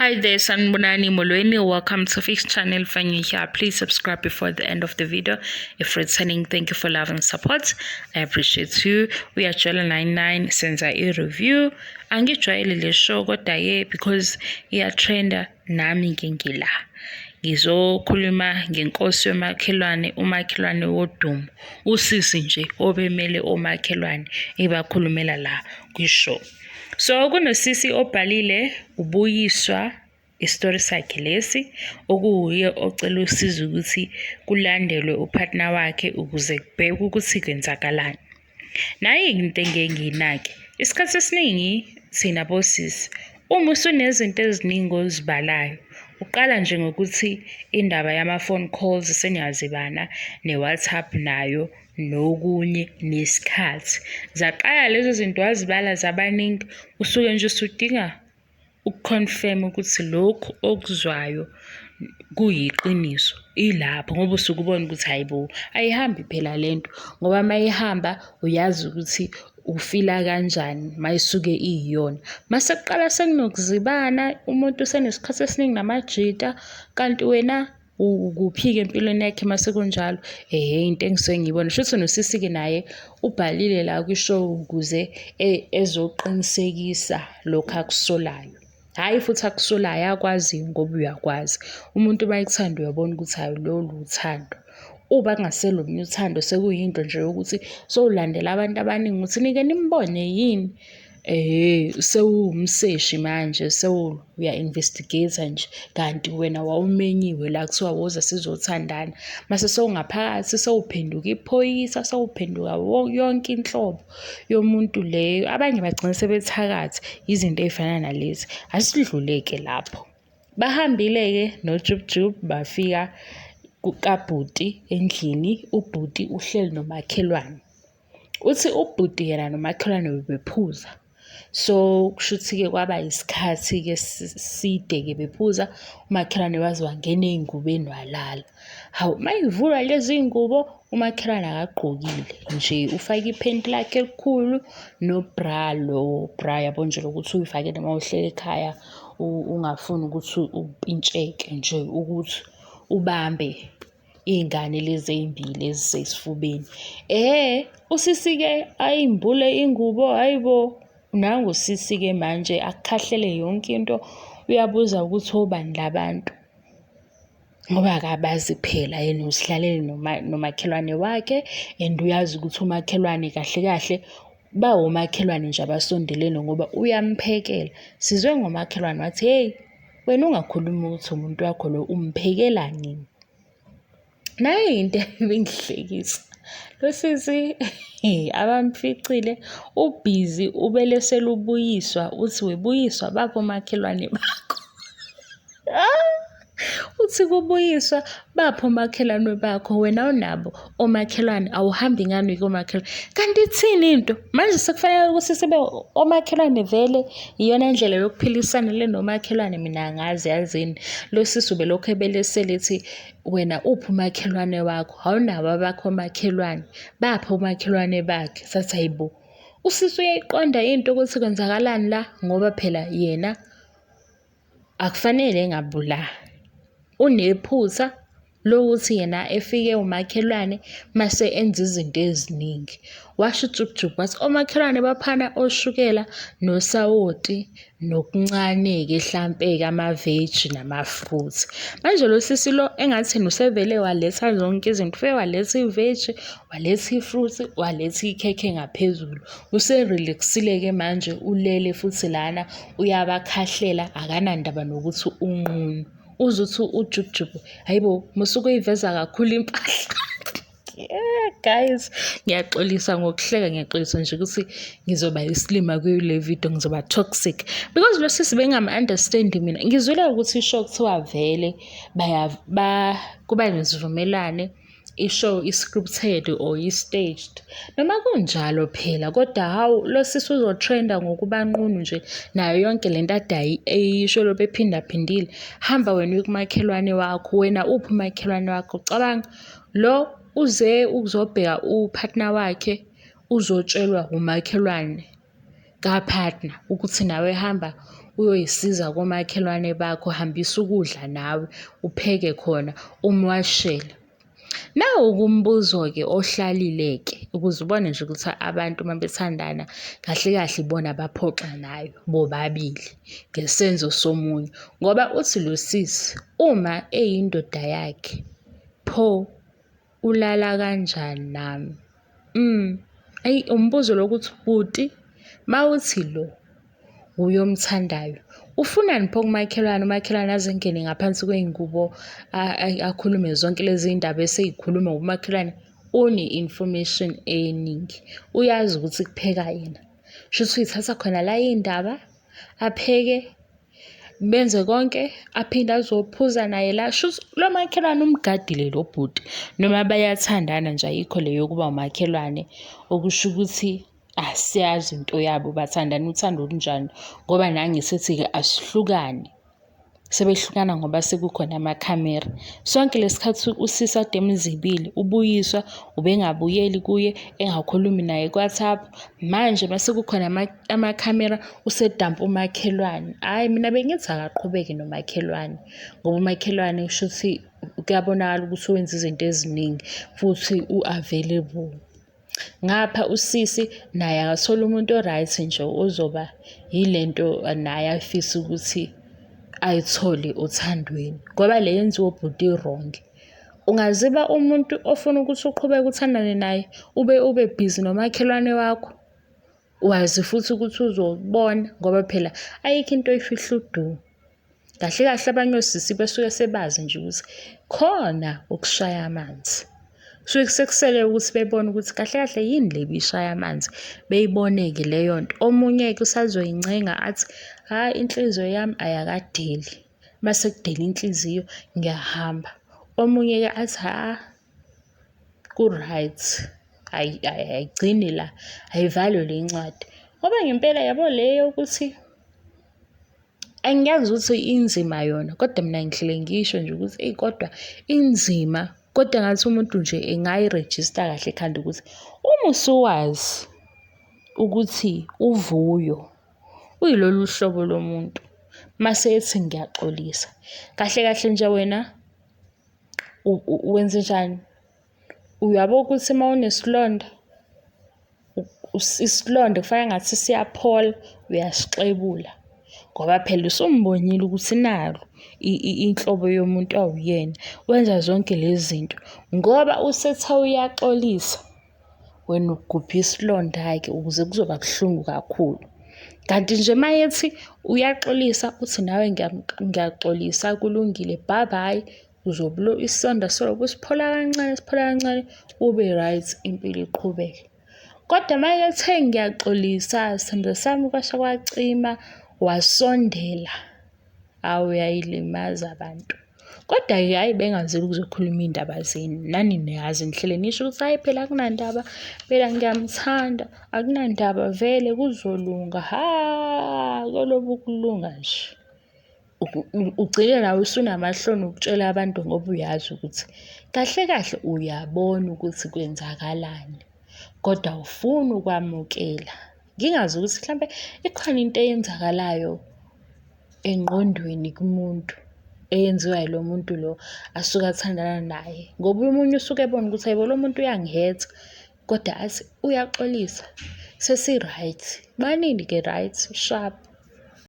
Hi there, Sanbonani Molweni. Welcome to Fix Channel. If you're here, please subscribe before the end of the video. If returning, thank you for love and support. I appreciate you. Uyajola 99 sends a review. Angijwayele show kodwa because iyatrenda nami ngingila. Ngizokhuluma ngenkosi yomakhelwane, umakhelwane wodumo. Usisi nje obemele omakhelwane ibakhulumela la kwishow. So kunosisi obhalile ubuyiswa isitori sakhe lesi okuwuye ocela usizo ukuthi kulandelwe upartner wakhe ukuze kubhekwe ukuthi kwenzakalani. Nayi into engiyinake isikhathi esiningi thina bosisi uma usunezinto eziningi ozibalayo uqala nje ngokuthi indaba yama-phone calls seniyazibana ne-WhatsApp nayo nokunye nesikhathi zaqala lezo zinto wazibala zabaningi usuke nje usudinga ukuconfirm ukuthi lokhu okuzwayo kuyiqiniso ilapho ngoba usuke ubona ukuthi hayibo ayihambi phela lento ngoba mayihamba uyazi ukuthi ufila kanjani mayisuke iyiyona mase kuqala senokuzibana umuntu senesikhathi esiningi namajita kanti wena ukuphika empilweni yakhe mase kunjalo into engisuke ngiyibona futhi nosisi ke naye ubhalile la kwishow ukuze ezoqinisekisa lokho akusolayo hayi futhi akusolayo akwazi ngoba uyakwazi umuntu bayikuthanda uyabona ukuthi hayi lolu uthando uba kungaselo uthando sekuyinto nje ukuthi sowulandela abantu abaningi ukuthi nike nimbone yini sewumseshi manje uya investigate nje kanti wena wawumenyiwe la kuthiwa woza sizothandana mase sewungaphakathi sewuphenduka iphoyisa sewuphenduka yonke inhlobo yomuntu leyo abanye bagcina sebethakathi izinto ezifana nalezi asidluleke lapho bahambile ke noJubJub bafika kabhuti endlini ubhuti uhleli nomakhelwane uthi ubhuti yena nomakhelwane bebephuza so kushuthi ke kwaba isikhathi ke side ke bephuza umakhelwane waze wangena ezingubeni walala hawu mayivula lezi ngubo umakhelwane akagqokile nje ufake iphenti lakhe elikhulu nobra yabo nje ukuthi uyifakele mawuhlele ekhaya ungafuni ukuthi upintsheke nje ukuthi ubambe ingane lezi ezimbili ezisesifubeni usisi ke ayimbule ingubo hayibo nangu sisi ke manje akukhahlele yonke into uyabuza ukuthi obani labantu ngoba akabazi phela yena usihlalele nomakhelwane wakhe and uyazi ukuthi umakhelwane kahle kahle bawomakhelwane nje abasondelene ngoba uyamphekela sizwe ngomakhelwane wathi hey wena ungakhulumi ukuthi umuntu wakho lo umphekela nini nayi into ebengihlekisa lo sisi abamficile ubhizi ubelesela ubuyiswa uthi webuyiswa bapho omakhelwane bakho uthi kubuyiswa bapho omakhelwane bakho wena unabo omakhelwane awuhambi ngani komakhelwane kanti ithini into manje sekufanele ukuthi sibe omakhelwane vele iyona ndlela yokuphilisana le nomakhelwane mina angazi yazini lo sisi ubelokho ebelesele ethi wena uphi umakhelwane wakho awunabo abakho omakhelwane bapho omakhelwane bakhe sathi hayibo usisi uyayiqonda into ukuthi kwenzakalani la ngoba phela yena akufanele ngabula unephutha lokuthi yena efike umakhelwane mase enza izinto eziningi washo uJubJub wathi omakhelwane baphana oshukela nosawoti nokuncane ke mhlambe ke amaveji namafruits manje lo sisi lo engathi usevele waletha zonke izinto ufike waletha iveji waletha ifruits waletha ikhekhe ngaphezulu userelaxile ke manje ulele futhi lana uyabakhahlela akanandaba nokuthi unqunu uzuthi uJubJub hayibo musuku uyiveza kakhulu impahla guys ngiyaxolisa ngokuhleka ngiyaxolisa nje ukuthi ngizoba isilima kule video ngizoba toxic because lo sisi bengam-understand mina ngizwile ukuthi ishow kuthiwa vele kuba nesivumelane ishow i-scripted or i-staged noma kunjalo phela kodwa hawu lo sisi uzotrenda ngokuba nqunu nje nayo yonke lento ade eyisho lo bephindaphindile hamba wena ukumakhelwane wakho wena uphi umakhelwane wakho cabanga lo uze ukuzobheka upartner wakhe uzotshelwa umakhelwane kapartner ukuthi nawe hamba uyoyisiza komakhelwane bakho, hambisa ukudla nawe upheke khona umwashele. Nawu-ke umbuzo-ke ohlalile-ke ukuze ubone nje ukuthi abantu uma bethandana kahle kahle ibona baphoxanayo bobabili ngesenzo somunye. Ngoba uthi lo sisi uma eyindoda yakhe, pho ulala kanjani nami? Eyi umbuzo lokuthi bhuti, mawuthi lo uyomthandayo, ufunani pho kumakhelwane? Umakhelwane aze ngene ngaphansi kwey'ngubo akhulume zonke lezi ndaba eseyikhuluma ngomakhelwane. Une-information eningi, uyazi ukuthi kupheka yena. Shuthi uyithatha khona la iy'ndaba apheke, benze konke, aphinde azophuza naye la. Shuthi lo makhelwane umgadile lo bhuti, noma bayathandana nje ayikho le yokuba umakhelwane, okusho ukuthi asiyazi into yabo bathandana uthando olunjani. Ngoba nangisethi-ke asihlukane, sebehlukana ngoba sekukhona amakhamera. Sonke lesikhathi usisi ade emzibile, ubuyiswa, ubengabuyeli kuye, engakhulumi naye ku-WhatsApp. Manje mase kukhona amakhamera usedampa umakhelwane. Hhayi mina bengithi akaqhubeke nomakhelwane ngoba umakhelwane shuthi kuyabonakala ukuthi wenza izinto eziningi futhi u-available. Ngapha usisi naye akathola umuntu o-right nje ozoba yilento naye afisa ukuthi ayithole othandweni, ngoba le yenziwa ubhuti wrong. Ungaziba umuntu ofuna ukuthi uqhubeke uthandane naye ube busy nomakhelwane wakho, wazi futhi ukuthi uzobona ngoba phela ayikho into oyifihla udumo. Kahle kahle abanye osisi besuke sebazi nje ukuthi khona ukushaya amanzi. Suke sekusele ukuthi bebone ukuthi kahle kahle yini le bishaya amanzi, beyibone-ke leyo nto. Omunye-ke usazoyincenga athi, hhayi inhliziyo yami ayakadeli, mase kudela inhliziyo ngiyahamba. Omunye-ke athi ku-right, ayigcini la, ayivalwe le ncwadi. Ngoba ngempela yabo le yokuthi angiyazi ukuthi inzima yona, kodwa mina ngihlele ngisho nje ukuthi eyi kodwa inzima, kodwa ngathi umuntu nje engayirejista kahle ekhanda ukuthi uma usuwazi ukuthi uvuyo uyilolu hlobo lomuntu, mase ethi ngiyaxolisa, kahle kahle nje wena wenze njani? Uyabo ukuthi uma unesilonda, isilonda kufanele ngathi siyaphola, uyasixebula. Ngoba phela usumbonile ukuthi nalo inhlobo yomuntu awuyena, wenza zonke lezi zinto. Ngoba usethe uyaxolisa, wena ugubha isilonda-ke ukuze kuzoba buhlungu kakhulu. Kanti nje uma yethi uyaxolisa, uthi nawe ngiyaxolisa kulungile, bye bye, uzobe isonda solobe usiphola kancane, ube right, impilo iqhubeke. Kodwa uma yethe ngiyaxolisa, sithando sami kwasha kwacima, wasondela, uyayilimaza abantu. Kodwa-ke hhayi bengazeli ukuzokhuluma iy'ndaba zenu, nani niyazi nihlele nisho ukuthi hhayi phela akunandaba, phela ngiyamthanda, akunandaba vele kuzolunga. Kolobu ukulunga nje. Ugcine nawe usunamahloni ukutshela abantu ngoba uyazi ukuthi kahle kahle uyabona ukuthi kwenzakalani, kodwa awufuni ukwamukela. Ngingazi ukuthi mhlampe ikhona into eyenzakalayo engqondweni kumuntu eyenziwa yilo muntu lo asuke athandana naye, ngoba omunye usuke ebona ukuthi hayibo lo muntu uyangihetha, kodwa athi uyaxolisa, sesi-right. Baningi-ke right, sharp.